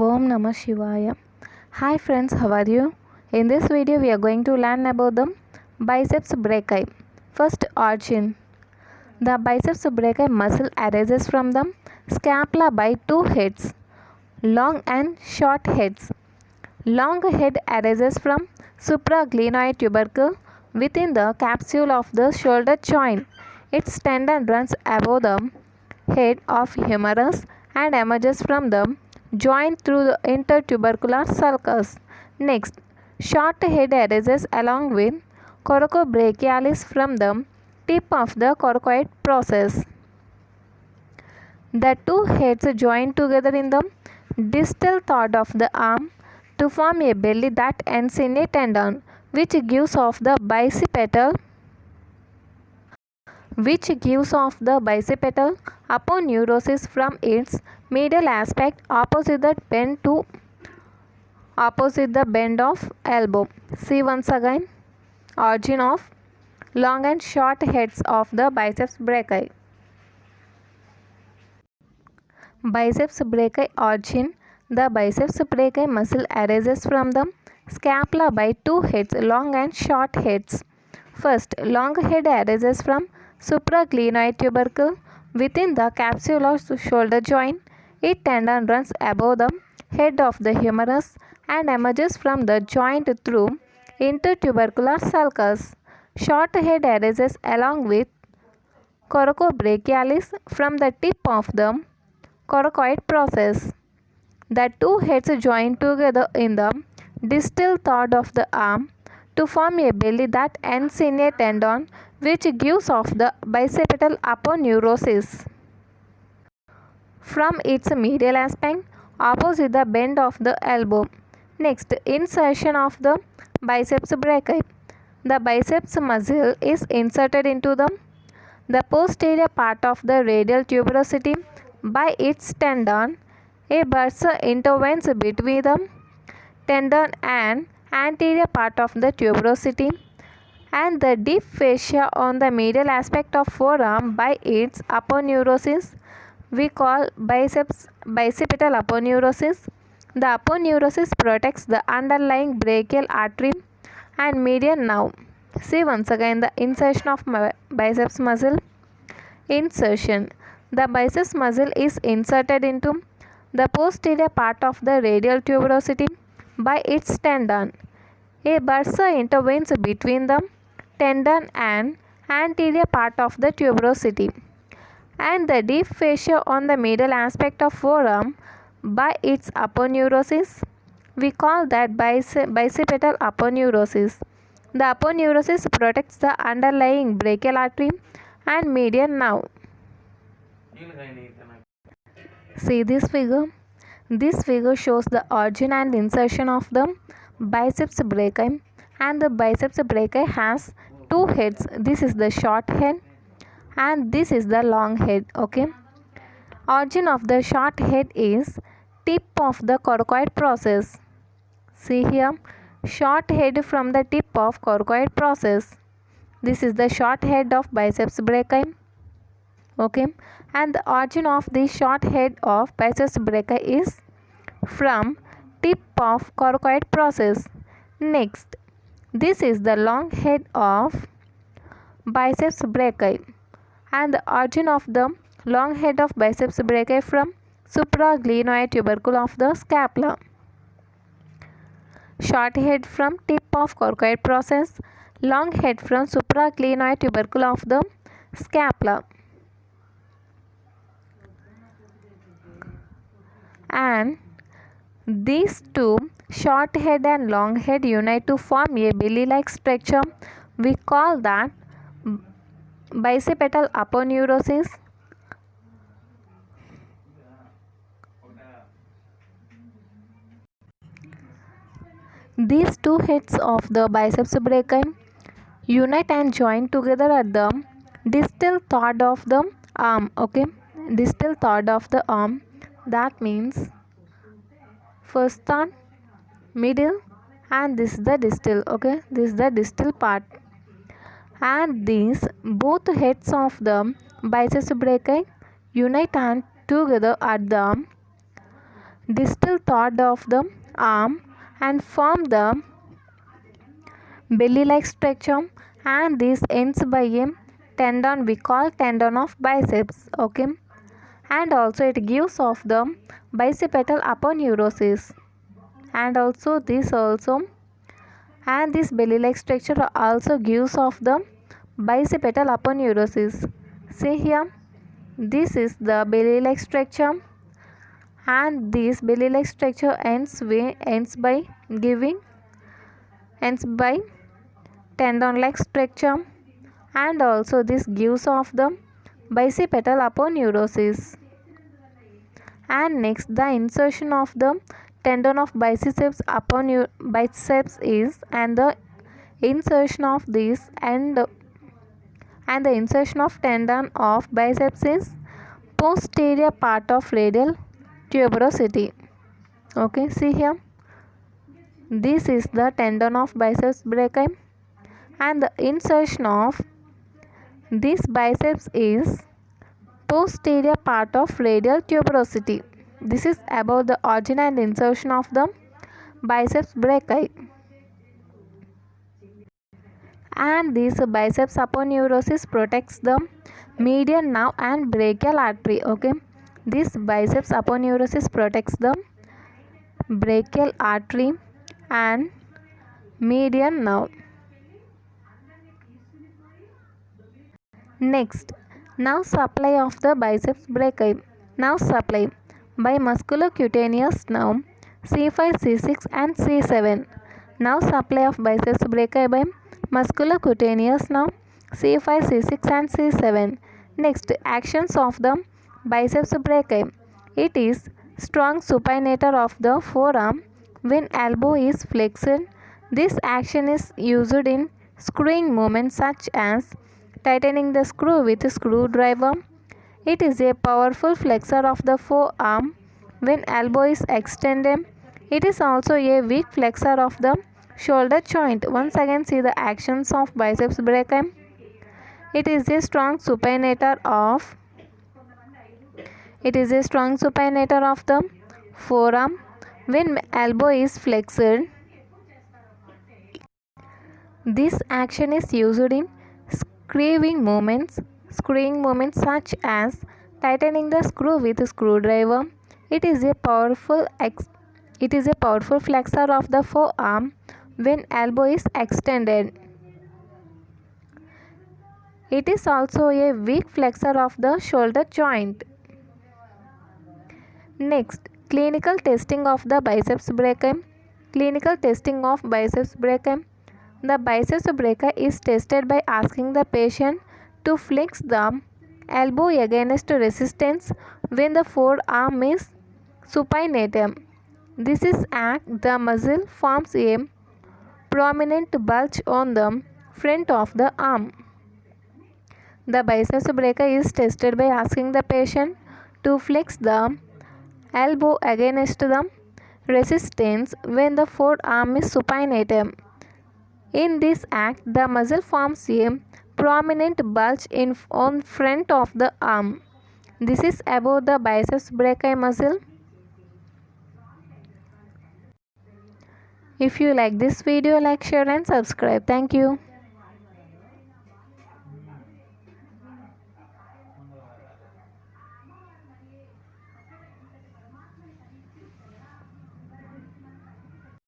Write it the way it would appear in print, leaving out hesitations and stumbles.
Om Namah Shivaya. Hi friends, how are you? In this video we are going to learn about the biceps brachii. First, origin. The biceps brachii muscle arises from the scapula by two heads, long and short heads. Long head arises from supraglenoid tubercle within the capsule of the shoulder joint. Its tendon runs above the head of humerus and emerges from the joint through the intertubercular sulcus. Next, short head arises along with coracobrachialis from the tip of the coracoid process. The two heads join together in the distal third of the arm to form a belly that ends in a tendon which gives off the bicipital aponeurosis from its medial aspect opposite the bend of elbow. See once again, origin of long and short heads of the biceps brachii. Biceps brachii origin. The biceps brachii muscle arises from the scapula by two heads, long and short heads. First, long head arises from supraglenoid tubercle within the capsule of shoulder joint. Its tendon runs above the head of the humerus and emerges from the joint through intertubercular sulcus. Short head arises along with coracobrachialis from the tip of the coracoid process. The two heads join together in the distal third of the arm to form a belly that ends in a tendon which gives off the bicipital aponeurosis from its medial aspect opposite the bend of the elbow. Next, insertion of the biceps brachii. The biceps muscle is inserted into the posterior part of the radial tuberosity by its tendon. A bursa intervenes between the tendon and anterior part of the tuberosity and the deep fascia on the medial aspect of forearm by its aponeurosis we call bicipital aponeurosis. The aponeurosis protects the underlying brachial artery and median nerve. See once again the insertion of biceps muscle. Insertion. The biceps muscle is inserted into the posterior part of the radial tuberosity by its tendon. A bursa intervenes between the tendon and anterior part of the tuberosity and the deep fascia on the medial aspect of forearm by its aponeurosis. We call that bicipital aponeurosis. The aponeurosis protects the underlying brachial artery and median nerve. See this figure. This figure shows the origin and insertion of the biceps brachii, and the biceps brachii has two heads. This is the short head and this is the long head. Okay. Origin of the short head is tip of the coracoid process. See here, short head from the tip of coracoid process. This is the short head of biceps brachii. Okay, and the origin of the short head of biceps brachii is from tip of coracoid process. Next, this is the long head of biceps brachii, and the origin of the long head of biceps brachii from supraglenoid tubercle of the scapula. Short head from tip of coracoid process, long head from supraglenoid tubercle of the scapula. And these two, short head and long head, unite to form a belly-like structure. We call that bicipital aponeurosis. These two heads of the biceps brachii unite and join together at the distal third of the arm. Okay, distal third of the arm. That means first third, middle, and this is the distal. Okay, this is the distal part. And these both heads of the biceps brachii unite and together at the distal third of the arm and form the belly-like structure, and this ends by a tendon we call tendon of biceps. Okay, and also it gives off the bicipital aponeurosis, and also this belly-like structure also gives off the bicipital aponeurosis. See here, this is the belly-like structure, and this belly-like structure ends by tendon-like structure, and also this gives off the bicipital aponeurosis. And next, the insertion of the tendon of biceps is, and the insertion of this and the insertion of tendon of biceps is posterior part of radial tuberosity. Okay, see here, this is the tendon of biceps brachii, and the insertion of this biceps is posterior part of radial tuberosity. This is above the origin and insertion of the biceps brachii. And this biceps aponeurosis protects the median nerve and brachial artery. Okay, this biceps aponeurosis protects the brachial artery and median nerve. Next, nerve supply of the biceps brachii. Nerve supply by musculocutaneous nerve C5, C6 and C7. Nerve supply of biceps brachii by musculocutaneous nerve C5, C6 and C7. Next, actions of the biceps brachii. It is strong supinator of the forearm when elbow is flexed. This action is used in screwing movements such as tightening the screw with a screwdriver. It is a powerful flexor of the forearm when elbow is extended. It is also a weak flexor of the shoulder joint. Once again, see the actions of biceps brachii. It is a strong supinator of the forearm when elbow is flexed. This action is used in screwing movements such as tightening the screw with a screwdriver. It is a powerful flexor of the forearm when elbow is extended. It is also a weak flexor of the shoulder joint. Next, clinical testing of the biceps brachii. Clinical testing of biceps brachii. The biceps brachii is tested by asking the patient to flex the elbow against resistance when the forearm is supinated. This is act the muscle forms a prominent bulge on the front of the arm. The biceps brachii is tested by asking the patient to flex the elbow against the resistance when the forearm is supinated. In this act, the muscle forms a prominent bulge on front of the arm. This is above the biceps brachii muscle. If you like this video, like, share and subscribe. Thank you.